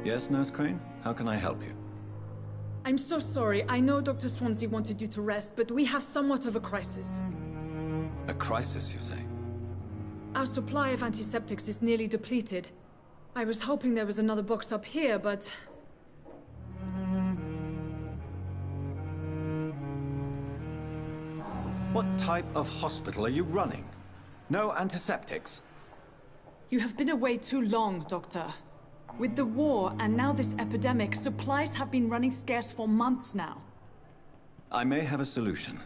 Yes, Nurse Crane? How can I help you? I'm so sorry. I know Dr. Swansea wanted you to rest, but we have somewhat of a crisis. A crisis, you say? Our supply of antiseptics is nearly depleted. I was hoping there was another box up here, but... What type of hospital are you running? No antiseptics? You have been away too long, Doctor. With the war and now this epidemic, supplies have been running scarce for months now. I may have a solution.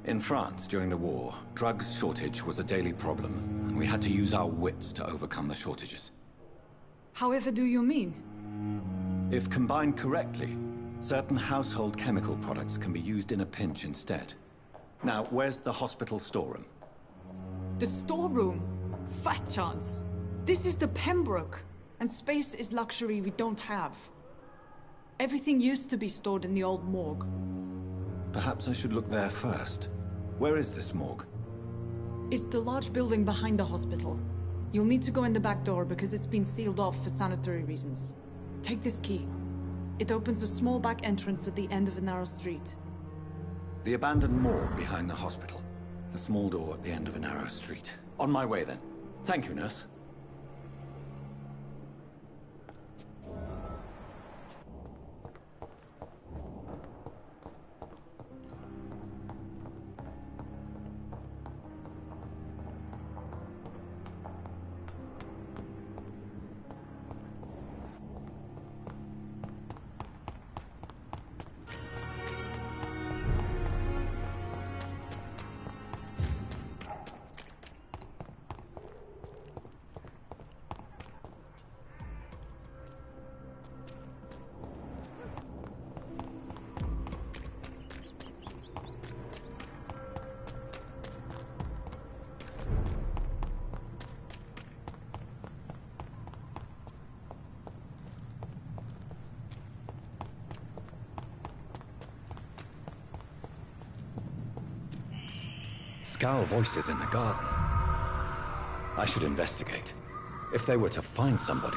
In France, during the war, drugs shortage was a daily problem, and we had to use our wits to overcome the shortages. However do you mean? If combined correctly, certain household chemical products can be used in a pinch instead. Now, where's the hospital storeroom? The storeroom? Fat chance. This is the Pembroke, and space is luxury we don't have. Everything used to be stored in the old morgue. Perhaps I should look there first. Where is this morgue? It's the large building behind the hospital. You'll need to go in the back door because it's been sealed off for sanitary reasons. Take this key. It opens a small back entrance at the end of a narrow street. The abandoned morgue behind the hospital. A small door at the end of a narrow street. On my way then. Thank you, nurse. Scowl voices in the garden. I should investigate. If they were to find somebody...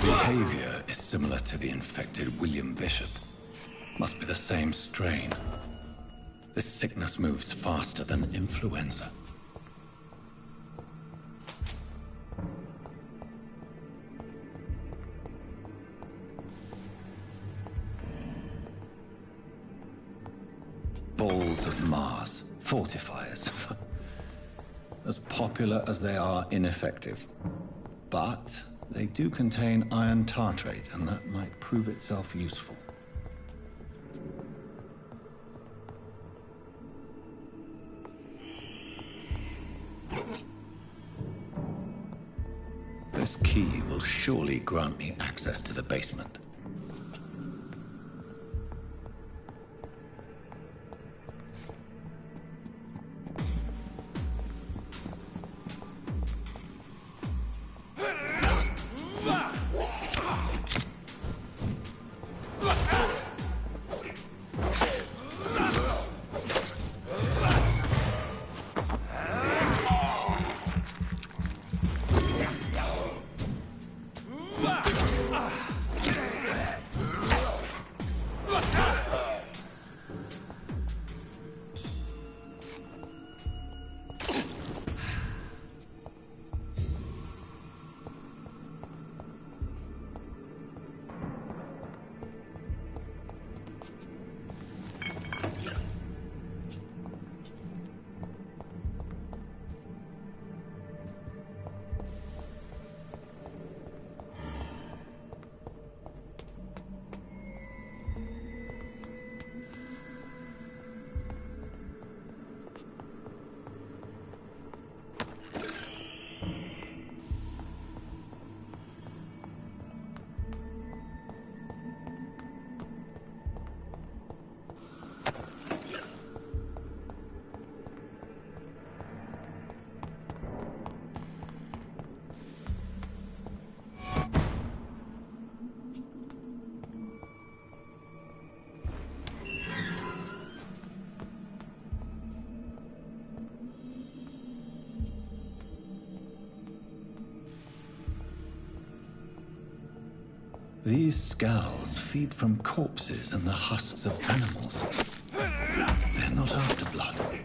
Behavior is similar to the infected William Bishop. Must be the same strain. This sickness moves faster than influenza. Balls of Mars, fortifiers. As popular as they are ineffective. But they do contain iron tartrate, and that might prove itself useful. This key will surely grant me access to the basement. These skulls feed from corpses and the husks of animals. They're not after blood.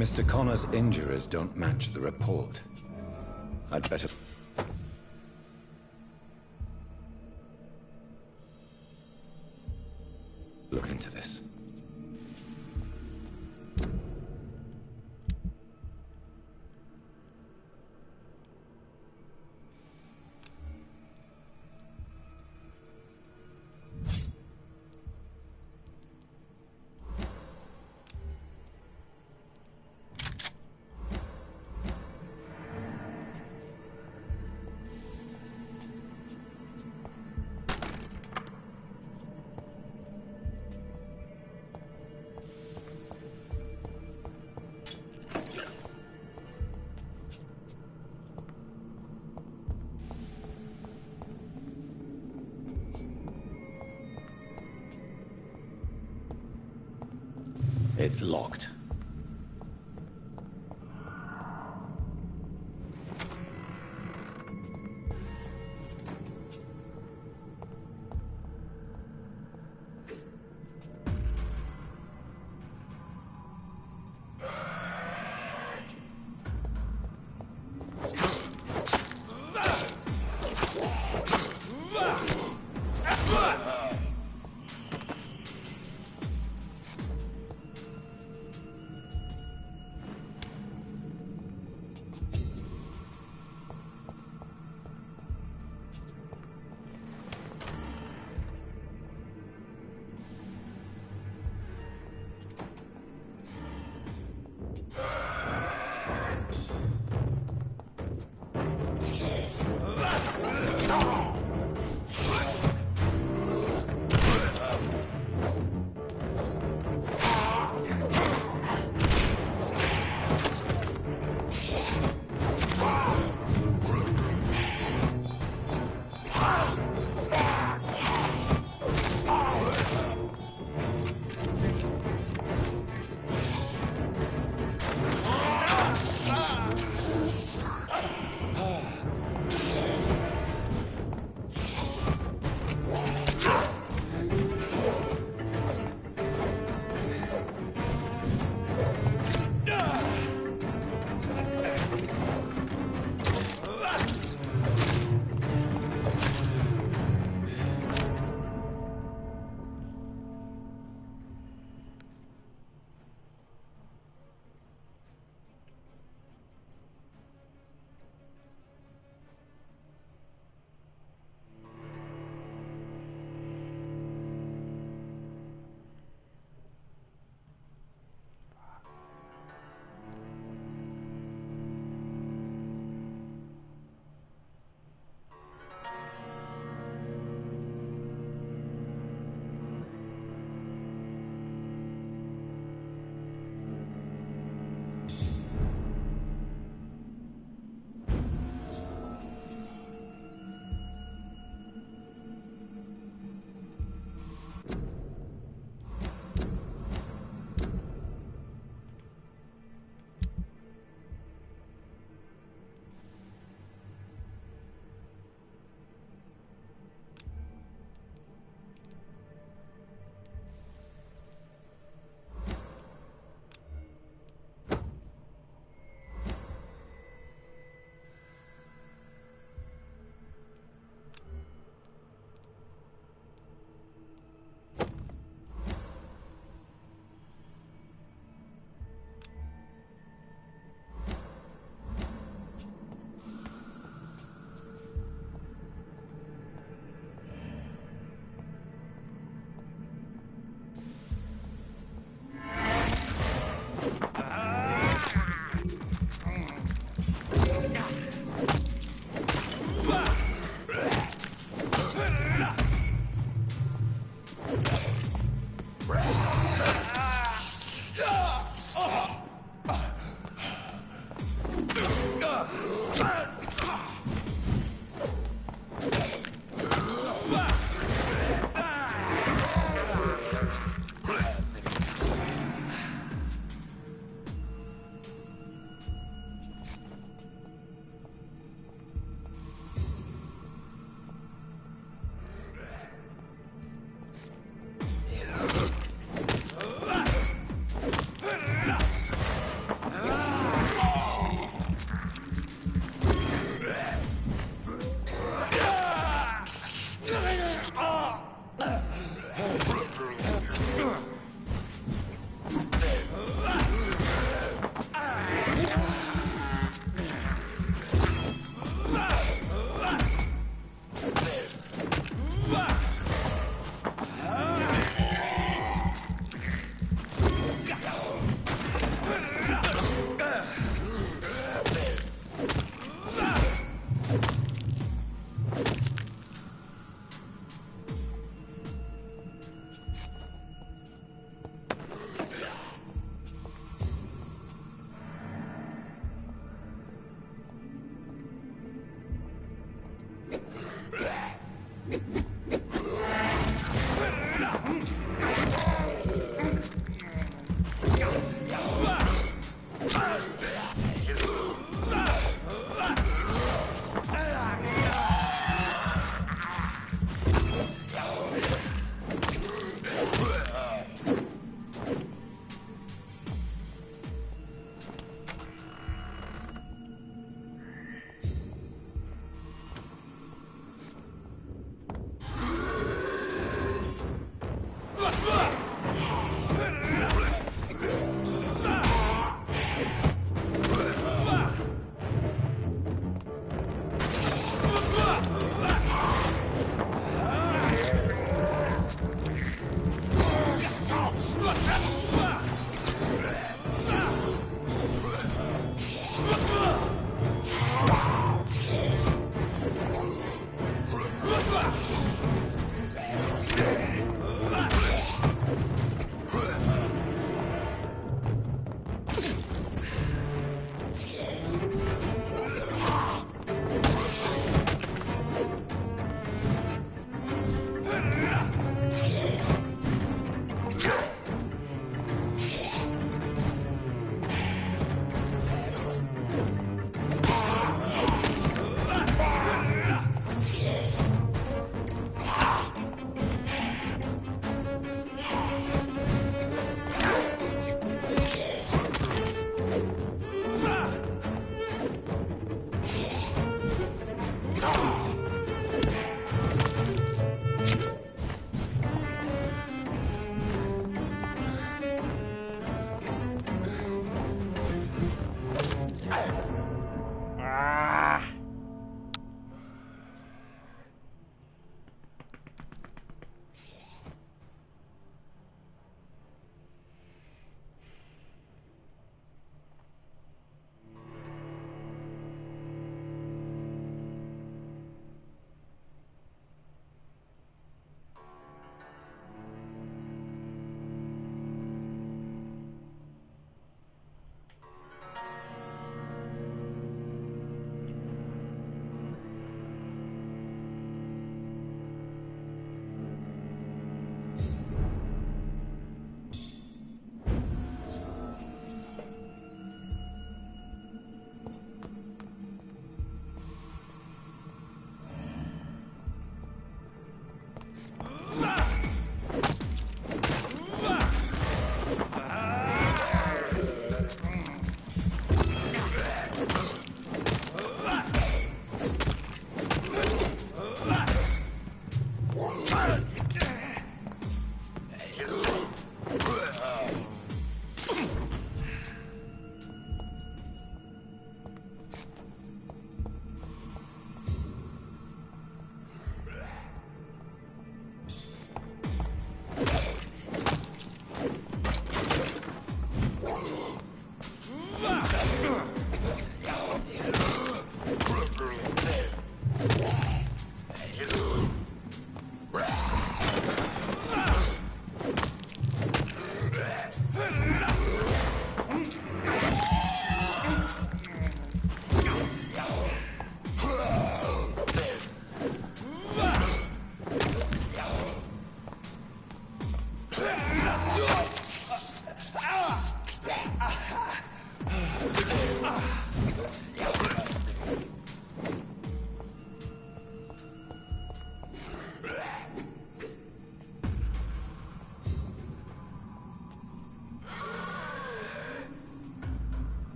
Mr. Connor's injuries don't match the report. I'd better... look into this. It's locked.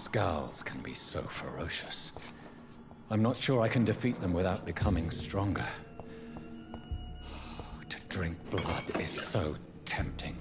Scowls can be so ferocious. I'm not sure I can defeat them without becoming stronger. To drink blood is so tempting.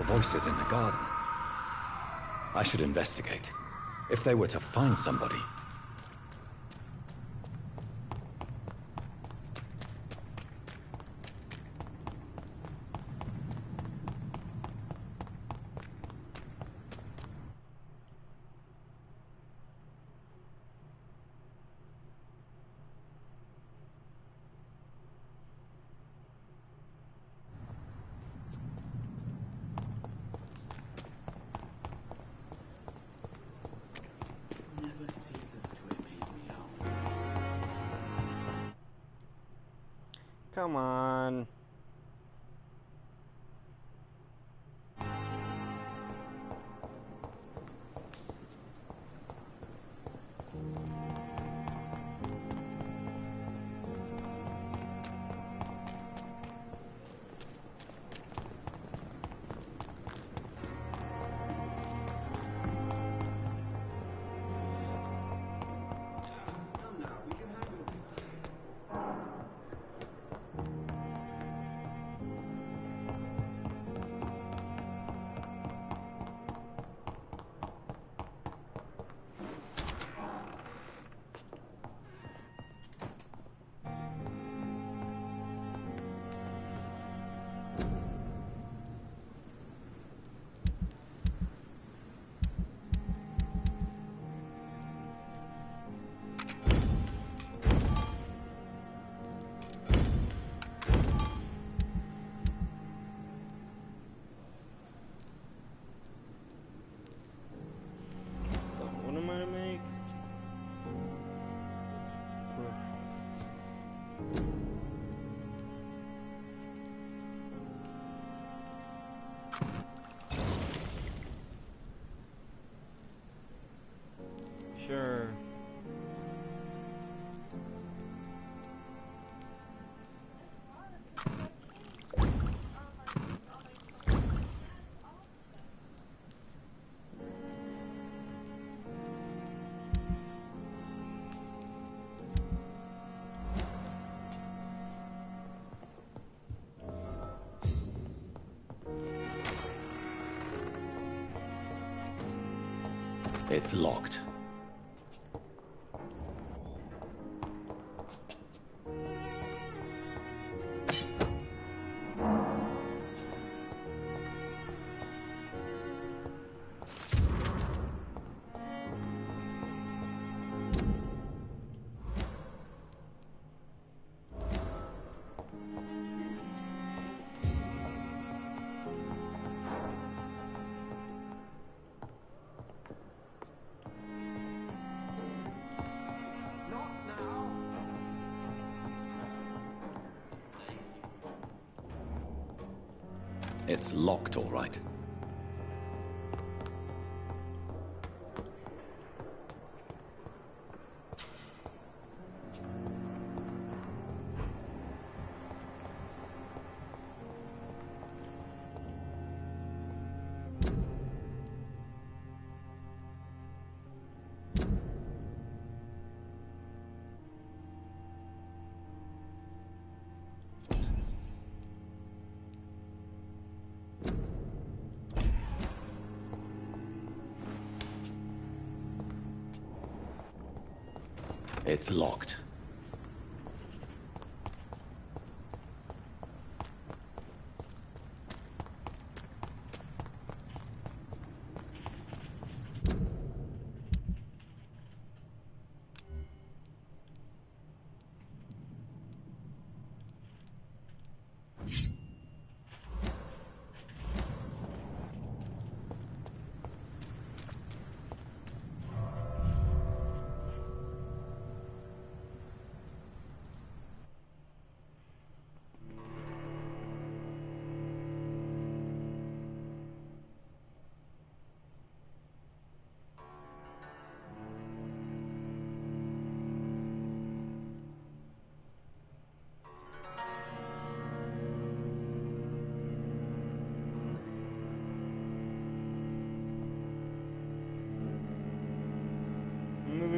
Voices in the garden. I should investigate. If they were to find somebody. Come on. It's locked. It's locked, all right. It's locked.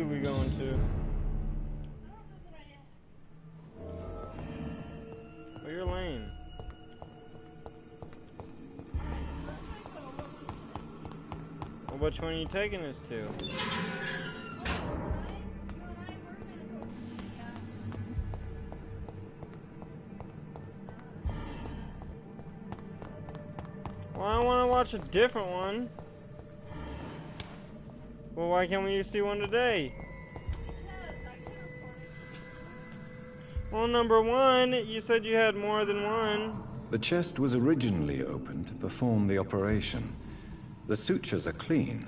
We going to? Oh, your lane. Well, which one are you taking us to? Well, I want to watch a different one. Well, why can't we see one today? Well, number one, you said you had more than one. The chest was originally opened to perform the operation. The sutures are clean,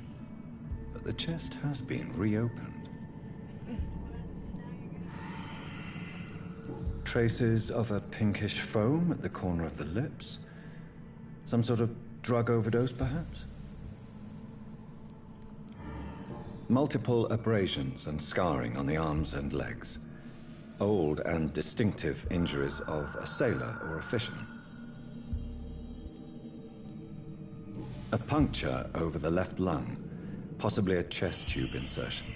but the chest has been reopened. Traces of a pinkish foam at the corner of the lips. Some sort of drug overdose, perhaps? Multiple abrasions and scarring on the arms and legs. Old and distinctive injuries of a sailor or a fisherman. A puncture over the left lung, possibly a chest tube insertion.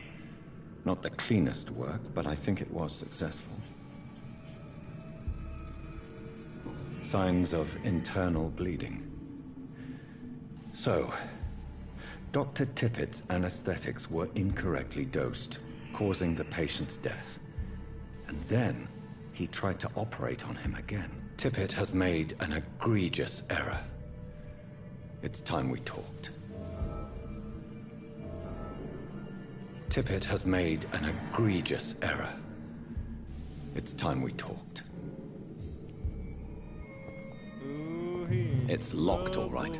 Not the cleanest work, but I think it was successful. Signs of internal bleeding. So, Dr. Tippett's anesthetics were incorrectly dosed, causing the patient's death. And then, he tried to operate on him again. Tippett has made an egregious error. It's time we talked. Tippett has made an egregious error. It's time we talked. It's locked, all right.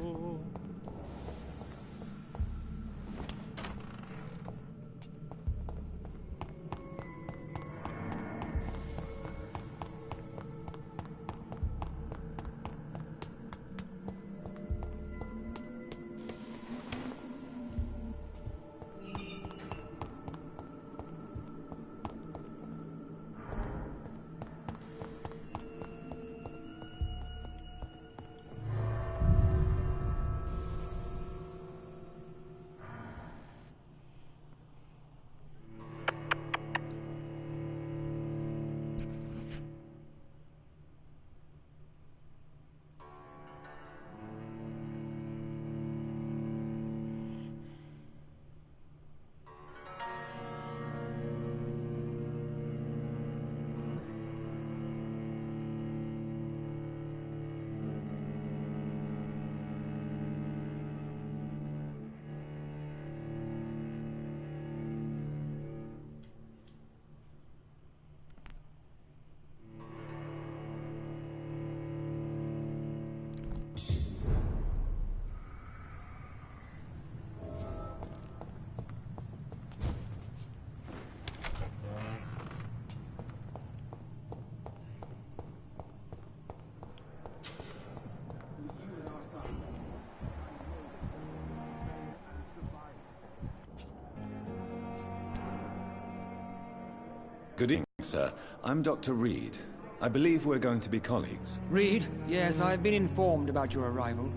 Good evening, sir. I'm Dr. Reed. I believe we're going to be colleagues. Reed? Yes, I've been informed about your arrival.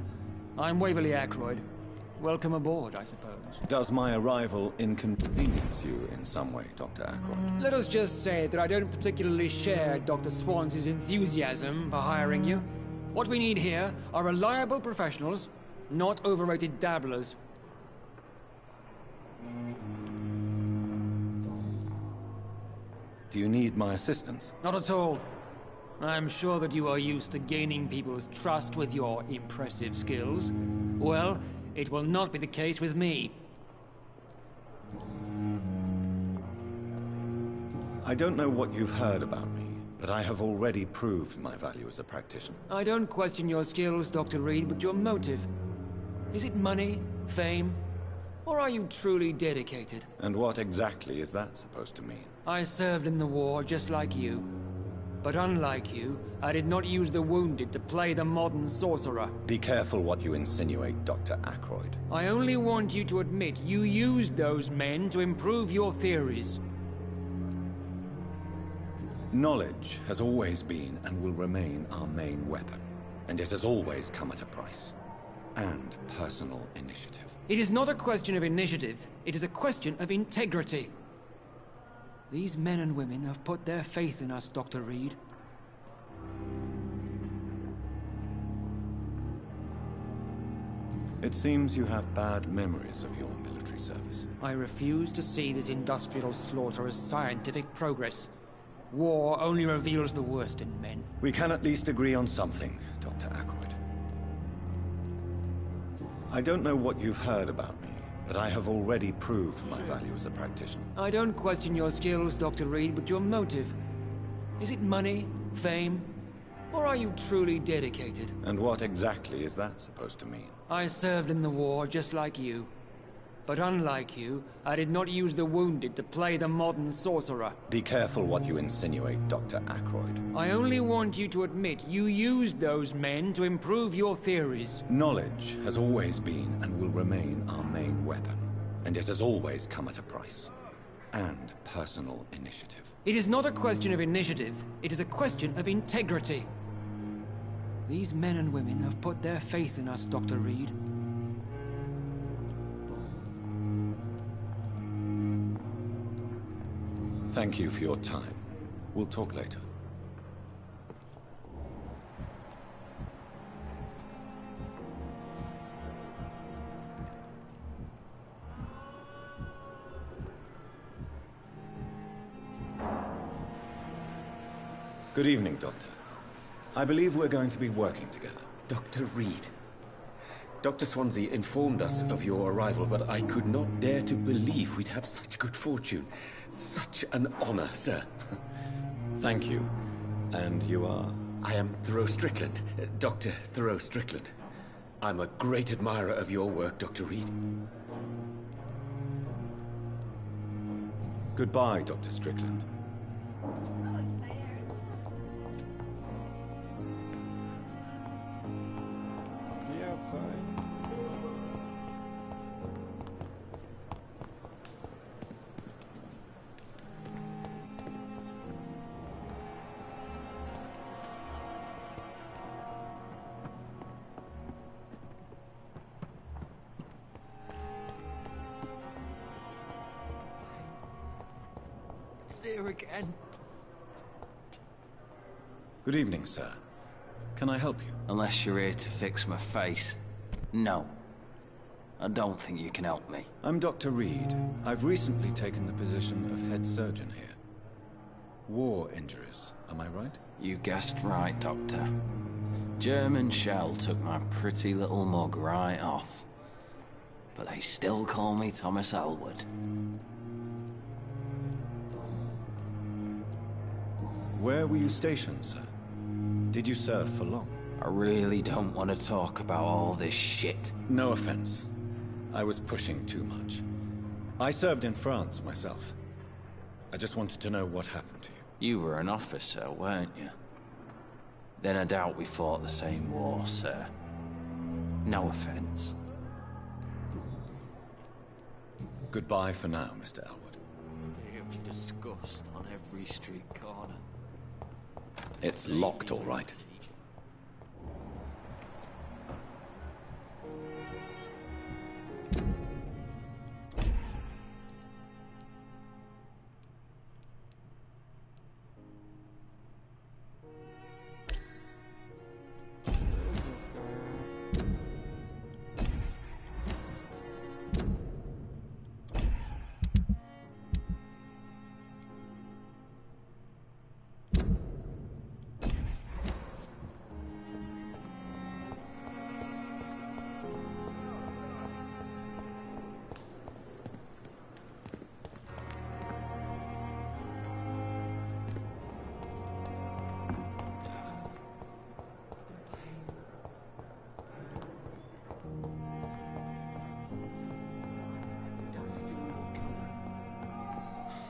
I'm Waverly Ackroyd. Welcome aboard, I suppose. Does my arrival inconvenience you in some way, Dr. Ackroyd? Let us just say that I don't particularly share Dr. Swans's enthusiasm for hiring you. What we need here are reliable professionals, not overrated dabblers. Do you need my assistance? Not at all. I'm sure that you are used to gaining people's trust with your impressive skills. Well, it will not be the case with me. I don't know what you've heard about me, but I have already proved my value as a practitioner. I don't question your skills, Dr. Reed, but your motive. Is it money, fame, or are you truly dedicated? And what exactly is that supposed to mean? I served in the war just like you. But unlike you, I did not use the wounded to play the modern sorcerer. Be careful what you insinuate, Dr. Ackroyd. I only want you to admit you used those men to improve your theories. Knowledge has always been and will remain our main weapon. And it has always come at a price. And personal initiative. It is not a question of initiative. It is a question of integrity. These men and women have put their faith in us, Dr. Reed. It seems you have bad memories of your military service. I refuse to see this industrial slaughter as scientific progress. War only reveals the worst in men. We can at least agree on something, Dr. Ackroyd. I don't know what you've heard about me, but I have already proved my value as a practitioner. I don't question your skills, Dr. Reed, but your motive. Is it money, fame, or are you truly dedicated? And what exactly is that supposed to mean? I served in the war just like you. But unlike you, I did not use the wounded to play the modern sorcerer. Be careful what you insinuate, Dr. Ackroyd. I only want you to admit you used those men to improve your theories. Knowledge has always been and will remain our main weapon. And it has always come at a price. And personal initiative. It is not a question of initiative. It is a question of integrity. These men and women have put their faith in us, Dr. Reed. Thank you for your time. We'll talk later. Good evening, Doctor. I believe we're going to be working together. Dr. Reed. Dr. Swansea informed us of your arrival, but I could not dare to believe we'd have such good fortune. Such an honor, sir. Thank you. And you are? I am Thoreau Strickland, Dr. Thoreau Strickland. I'm a great admirer of your work, Dr. Reed. Goodbye, Dr. Strickland. Be outside. Here again. Good evening, sir. Can I help you? Unless you're here to fix my face. No. I don't think you can help me. I'm Dr. Reed. I've recently taken the position of head surgeon here. War injuries, am I right? You guessed right, Doctor. German shell took my pretty little mug right off. But they still call me Thomas Elwood. Where were you stationed, sir? Did you serve for long? I really don't want to talk about all this shit. No offense. I was pushing too much. I served in France myself. I just wanted to know what happened to you. You were an officer, weren't you? Then I doubt we fought the same war, sir. No offense. Goodbye for now, Mr. Elwood. disgust on every street corner. It's locked, all right.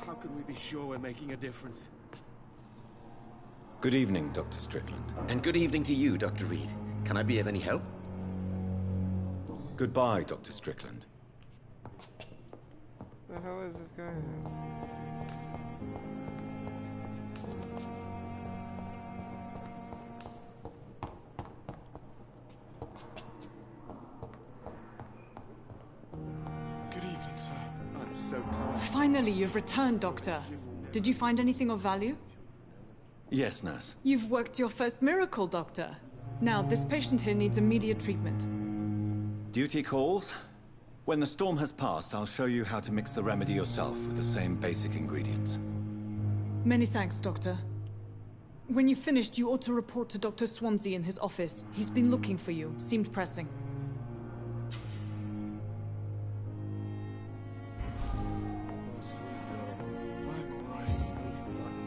How can we be sure we're making a difference? Good evening, Dr. Strickland. And good evening to you, Dr. Reed. Can I be of any help? Goodbye, Dr. Strickland. The hell is this guy? Good evening, sir. I'm so tired. Finally, you've returned, Doctor. Did you find anything of value? Yes, nurse. You've worked your first miracle, Doctor. Now, this patient here needs immediate treatment. Duty calls. When the storm has passed, I'll show you how to mix the remedy yourself with the same basic ingredients. Many thanks, Doctor. When you've finished, you ought to report to Dr. Swansea in his office. He's been looking for you. Seemed pressing.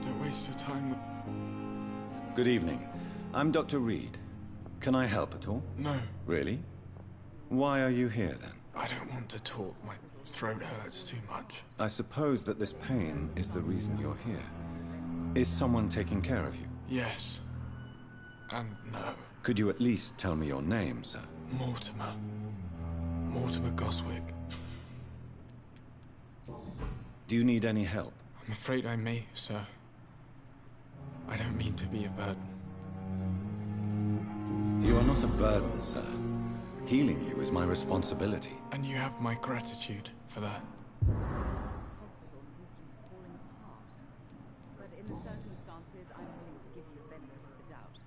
Don't waste your time with... Good evening. I'm Dr. Reed. Can I help at all? No, Really? Why are you here, then? I don't want to talk. My throat hurts too much. I suppose that this pain is the reason you're here. Is someone taking care of you? Yes. And no. Could you at least tell me your name, sir? Mortimer. Mortimer Goswick. Do you need any help? I'm afraid I may, sir. I don't mean to be a burden. You are not a burden, sir. Healing you is my responsibility. And you have my gratitude for that. But in the circumstances, I'm willing to give you the benefit of the doubt.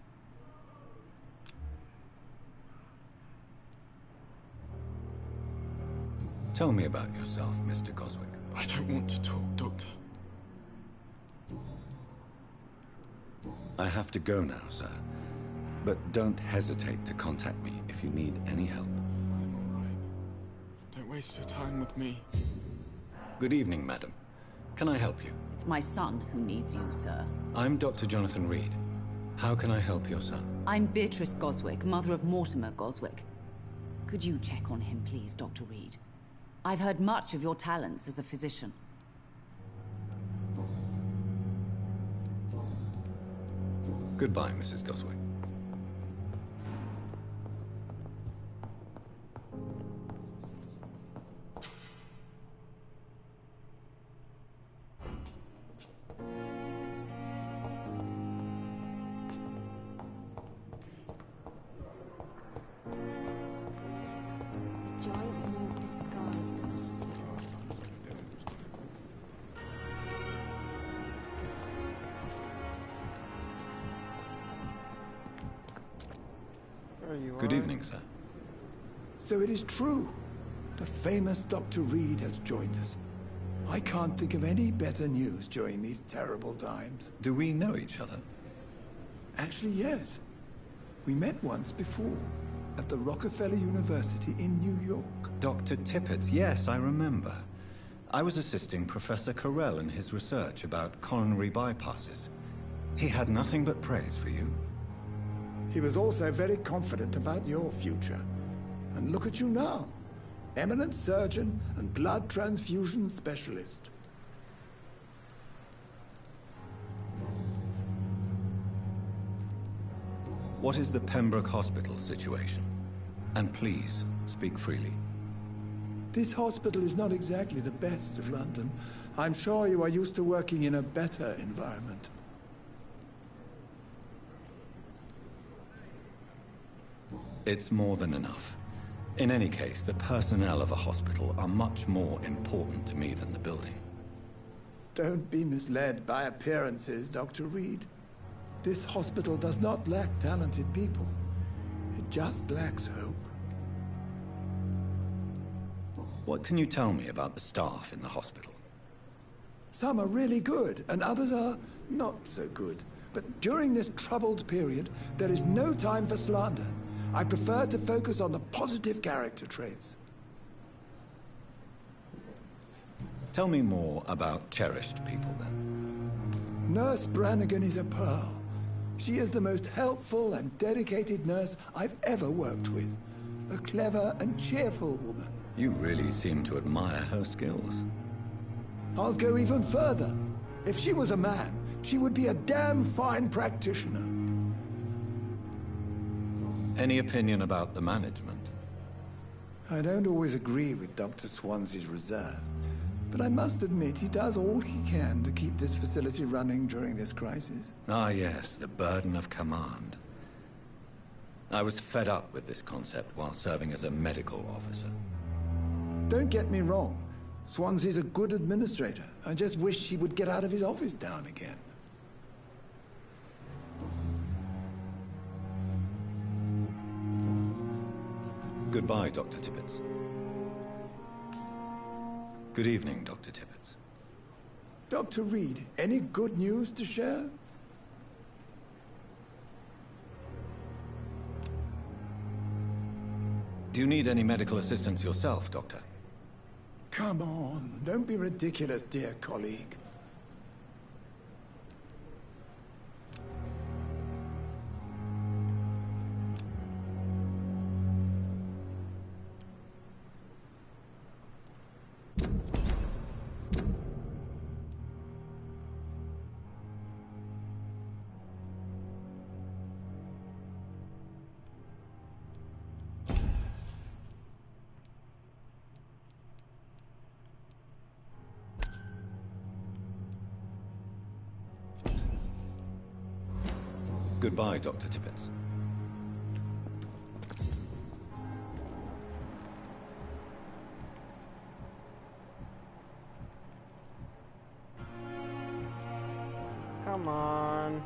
Tell me about yourself, Mr. Goswick. I don't want to talk, Doctor. I have to go now, sir. But don't hesitate to contact me if you need any help. I'm all right. Don't waste your time with me. Good evening, madam. Can I help you? It's my son who needs you, sir. I'm Dr. Jonathan Reed. How can I help your son? I'm Beatrice Goswick, mother of Mortimer Goswick. Could you check on him, please, Dr. Reed? I've heard much of your talents as a physician. Goodbye, Mrs. Goswick. A giant morgue disguised as a hospital. There you Good are. evening, sir. So it is true. The famous Dr. Reed has joined us. I can't think of any better news during these terrible times. Do we know each other? Actually, yes. We met once before, at the Rockefeller University in New York. Dr. Tippett, yes, I remember. I was assisting Professor Carell in his research about coronary bypasses. He had nothing but praise for you. He was also very confident about your future. And look at you now. Eminent surgeon and blood transfusion specialist. What is the Pembroke Hospital situation? And please, speak freely. This hospital is not exactly the best of London. I'm sure you are used to working in a better environment. It's more than enough. In any case, the personnel of a hospital are much more important to me than the building. Don't be misled by appearances, Dr. Reed. This hospital does not lack talented people. It just lacks hope. What can you tell me about the staff in the hospital? Some are really good, and others are not so good. But during this troubled period, there is no time for slander. I prefer to focus on the positive character traits. Tell me more about cherished people, then. Nurse Brannigan is a pearl. She is the most helpful and dedicated nurse I've ever worked with. A clever and cheerful woman. You really seem to admire her skills. I'll go even further. If she was a man, she would be a damn fine practitioner. Any opinion about the management? I don't always agree with Dr. Swansea's reserve, but I must admit he does all he can to keep this facility running during this crisis. Ah, yes, the burden of command. I was fed up with this concept while serving as a medical officer. Don't get me wrong. Swansea's a good administrator. I just wish he would get out of his office down again. Goodbye, Dr. Tippett. Good evening, Dr. Tippett. Dr. Reed, any good news to share? Do you need any medical assistance yourself, Doctor? Come on, don't be ridiculous, dear colleague. Goodbye, Dr. Tippett. Come on.